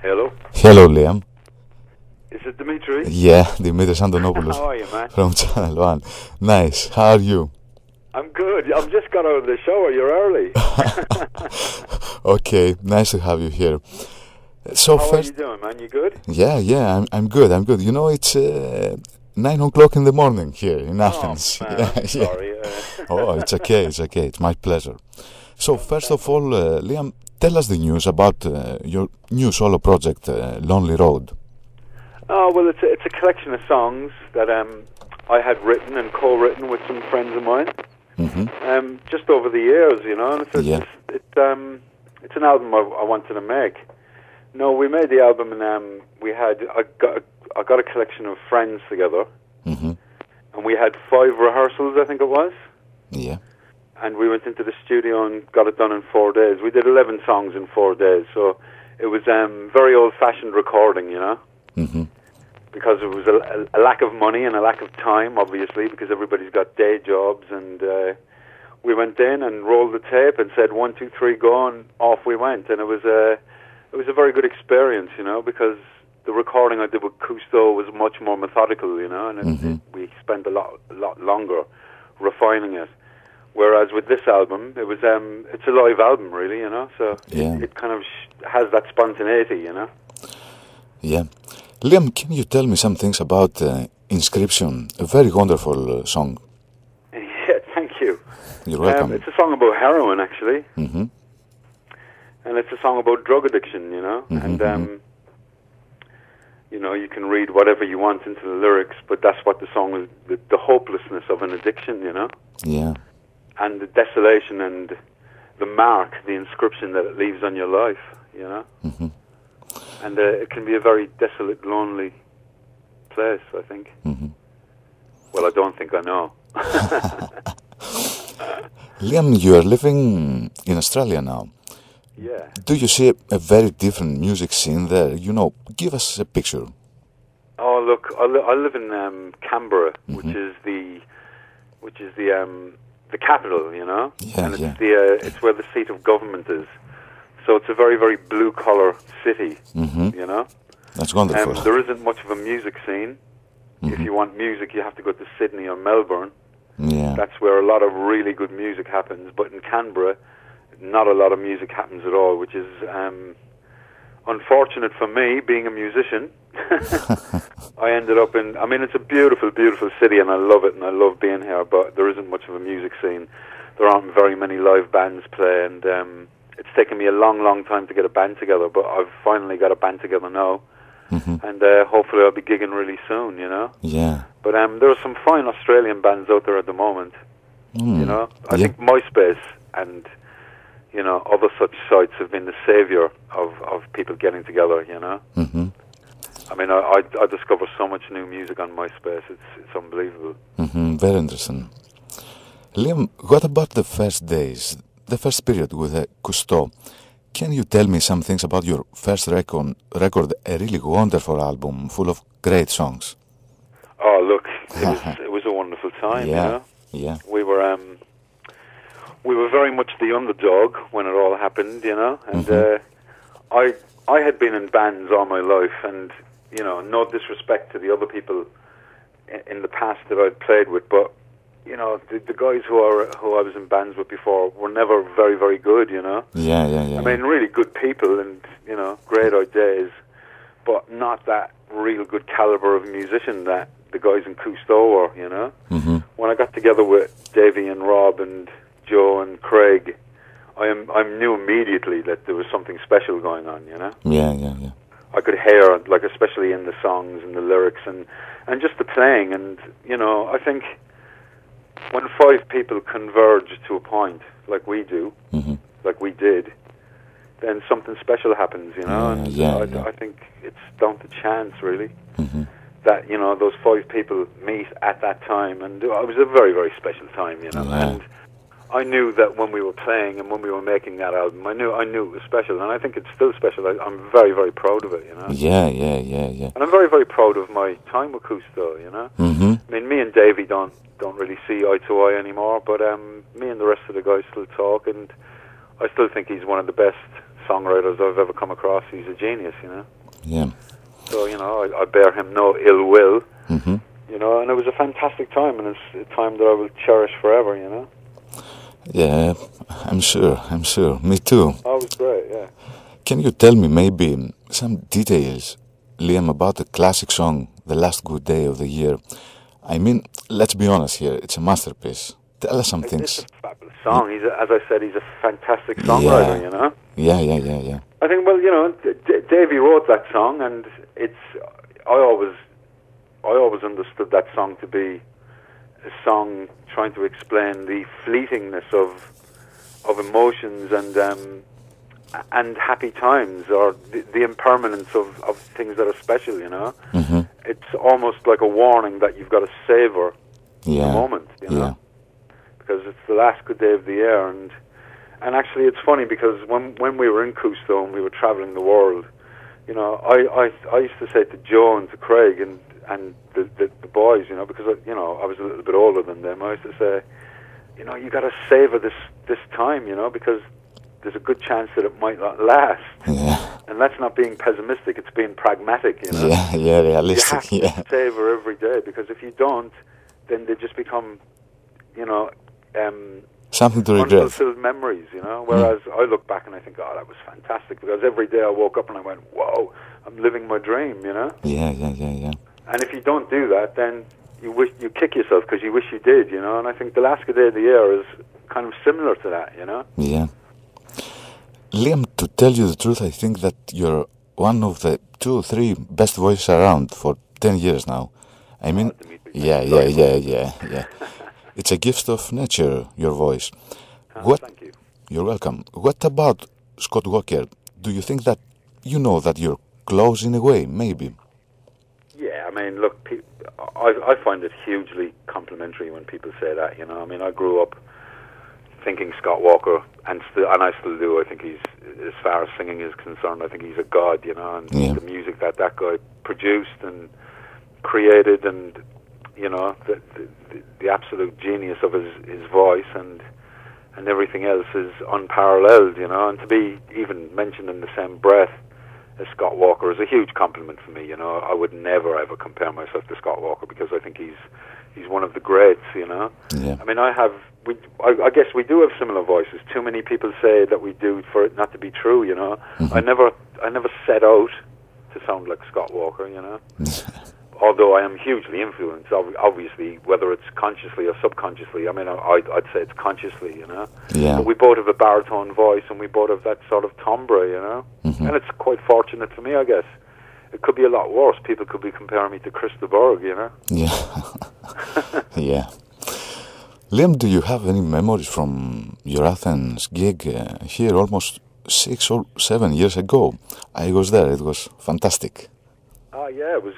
Hello. Hello, Liam. Is it Dimitri? Yeah, DIMITRIS ANTONOPOULOS. How are you, man? From Channel 1. Nice. How are you? I'm good. I've just got out of the shower. You're early. Okay, nice to have you here. So How first, are you doing, man? You good? yeah, I'm good. You know, it's 9 o'clock in the morning here in Athens. Oh, man, Yeah, I'm sorry. Oh, it's okay. It's my pleasure. So first of all, Liam, tell us the news about your new solo project, Lonely Road. Oh, well, it's a collection of songs that I had written and co-written with some friends of mine. Just over the years, you know. And it's an album I wanted to make. No, we made the album, and I got a collection of friends together, and we had 5 rehearsals, I think it was. Yeah. And we went into the studio and got it done in 4 days. We did 11 songs in 4 days, so it was very old-fashioned recording, you know. Because it was a lack of money and a lack of time, obviously, because everybody's got day jobs, and we went in and rolled the tape and said 1, 2, 3, go, and off we went. And it was a very good experience, you know, because the recording I did with COUSTEAU was much more methodical, you know, and we spent a lot longer refining it. Whereas with this album, it was it's a live album, really, you know, so it kind of has that spontaneity, you know. Yeah. Liam, can you tell me some things about Inscription? A very wonderful song. Yeah, thank you. You're welcome. It's a song about heroin, actually. And it's a song about drug addiction, you know. And, you know, you can read whatever you want into the lyrics, but that's what the song is, the hopelessness of an addiction, you know. Yeah. And the desolation and the mark, the inscription that it leaves on your life, you know. And it can be a very desolate, lonely place, I think. Well, I don't think I know. Liam, you are living in Australia now. Yeah. Do you see a very different music scene there? You know, give us a picture. Oh, look, I live in Canberra, which is the capital, you know. Yeah, and it's where the seat of government is. So it's a very, very blue-collar city, you know. That's wonderful. There isn't much of a music scene. If you want music, you have to go to Sydney or Melbourne. Yeah. That's where a lot of really good music happens. But in Canberra, not a lot of music happens at all, which is unfortunate for me, being a musician. I ended up in... I mean, it's a beautiful, beautiful city, and I love it, and I love being here, but there isn't much of a music scene. There aren't very many live bands play, and... it's taken me a long, long time to get a band together, but I've finally got a band together now, and hopefully I'll be gigging really soon, you know? Yeah. But there are some fine Australian bands out there at the moment, you know? I think MySpace and, you know, other such sites have been the saviour of people getting together, you know? I mean, I discover so much new music on MySpace, it's unbelievable. Very interesting. Liam, what about the first days? The first period with COUSTEAU. Can you tell me some things about your first record, a really wonderful album full of great songs? Oh, look, it was a wonderful time, you know? Yeah. We were very much the underdog when it all happened, you know? And I had been in bands all my life, and, you know, no disrespect to the other people in the past that I'd played with, but you know, the guys who I was in bands with before were never very, very good, you know? Yeah. I mean, really good people and, you know, great ideas, but not that real good caliber of musician that the guys in COUSTEAU were, you know? When I got together with Davey and Rob and Joe and Craig, I knew immediately that there was something special going on, you know? Yeah. I could hear, like, especially in the songs and the lyrics and just the playing, and, you know, I think... when 5 people converge to a point, like we do, like we did, then something special happens, you know. I think it's down to chance, really, that, you know, those 5 people meet at that time, and it was a very, very special time, you know. And I knew that when we were playing and when we were making that album, I knew it was special, and I think it's still special. I'm very, very proud of it, you know. Yeah. And I'm very, very proud of my time with COUSTEAU, you know. I mean, me and Davey don't really see eye to eye anymore, but me and the rest of the guys still talk, and I still think he's one of the best songwriters I've ever come across. He's a genius, you know. Yeah. So, you know, I bear him no ill will, Mm-hmm. you know, and it was a fantastic time, and it's a time that I will cherish forever, you know. Yeah, I'm sure. Me too. Oh, it was great, yeah. Can you tell me maybe some details, Liam, about the classic song, The Last Good Day of the Year? I mean, let's be honest here, it's a masterpiece. Tell us some things. It's a fabulous song. As I said, he's a fantastic songwriter, you know. Yeah. I think, well, you know, Davey wrote that song, and I always understood that song to be a song trying to explain the fleetingness of emotions and happy times, or the impermanence of things that are special, you know. Mm-hmm. It's almost like a warning that you've got to savor the moment, you know, because it's the last good day of the year. And actually, it's funny because when we were in COUSTEAU and we were traveling the world, you know, I used to say to Joe and to Craig and the boys, you know, because you know I was a little bit older than them. I used to say, you know, you got to savor this time, you know, because there's a good chance that it might not last. Yeah. And that's not being pessimistic; it's being pragmatic, you know. Yeah, realistic. You have to savor every day, because if you don't, then they just become, you know, something to regret. Unfulfilled memories, you know. Whereas I look back and I think, oh, that was fantastic, because every day I woke up and I went, whoa, I'm living my dream, you know. Yeah. And if you don't do that, then you kick yourself because you wish you did, you know. And I think the last good day of the year is kind of similar to that, you know. Yeah. Liam, to tell you the truth, I think that you're one of the 2 or 3 best voices around for 10 years now. I mean, yeah. It's a gift of nature, your voice. Thank you. You're welcome. What about Scott Walker? Do you think that you know that you're close in a way, maybe? Yeah, I mean, look, I find it hugely complimentary when people say that, you know. I mean, I grew up thinking Scott Walker, and I still do. I think he's, as far as singing is concerned, I think he's a god, you know, and the music that guy produced and created, and, you know, the absolute genius of his voice and everything else is unparalleled, you know. And to be even mentioned in the same breath as Scott Walker is a huge compliment for me, you know. I would never ever compare myself to Scott Walker, because I think he's one of the greats, you know. Yeah. I mean, I guess we do have similar voices. Too many people say that we do for it not to be true, you know. Mm-hmm. I never set out to sound like Scott Walker, you know. Although I am hugely influenced, obviously, whether it's consciously or subconsciously. I mean, I'd say it's consciously, you know. Yeah. But we both have a baritone voice, and we both have that sort of timbre, you know. Mm-hmm. And it's quite fortunate for me, I guess. It could be a lot worse. People could be comparing me to Chris de Burgh, you know. Yeah. Yeah. Liam, do you have any memories from your Athens gig here almost 6 or 7 years ago? I was there. It was fantastic. Oh, yeah, it was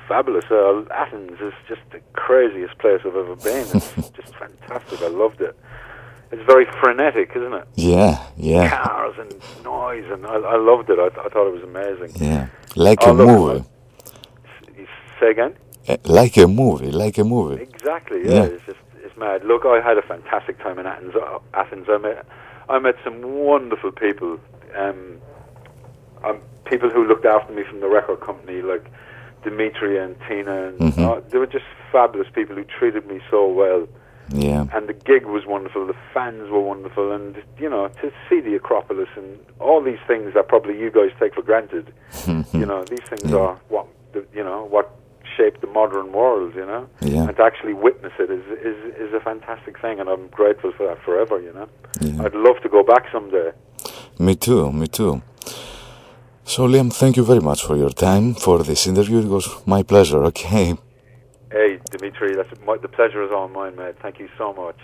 fabulous. Athens is just the craziest place I've ever been. It's just fantastic. I loved it. It's very frenetic, isn't it? Yeah. Cars and noise, and I loved it. I thought it was amazing. Yeah, like a movie. Say again? Like a movie. Exactly, yeah. It's mad. Look, I had a fantastic time in Athens. I met some wonderful people. People who looked after me from the record company, like Dimitri and Tina, and they were just fabulous people who treated me so well. Yeah. And the gig was wonderful, the fans were wonderful, and, you know, to see the Acropolis and all these things that probably you guys take for granted, you know, these things are what shaped the modern world, you know. Yeah. And to actually witness it is a fantastic thing, and I'm grateful for that forever, you know. Yeah. I'd love to go back someday. Me too. So, Liam, thank you very much for your time, for this interview. It was my pleasure, okay? Hey, Dimitri, the pleasure is all mine, mate. Thank you so much.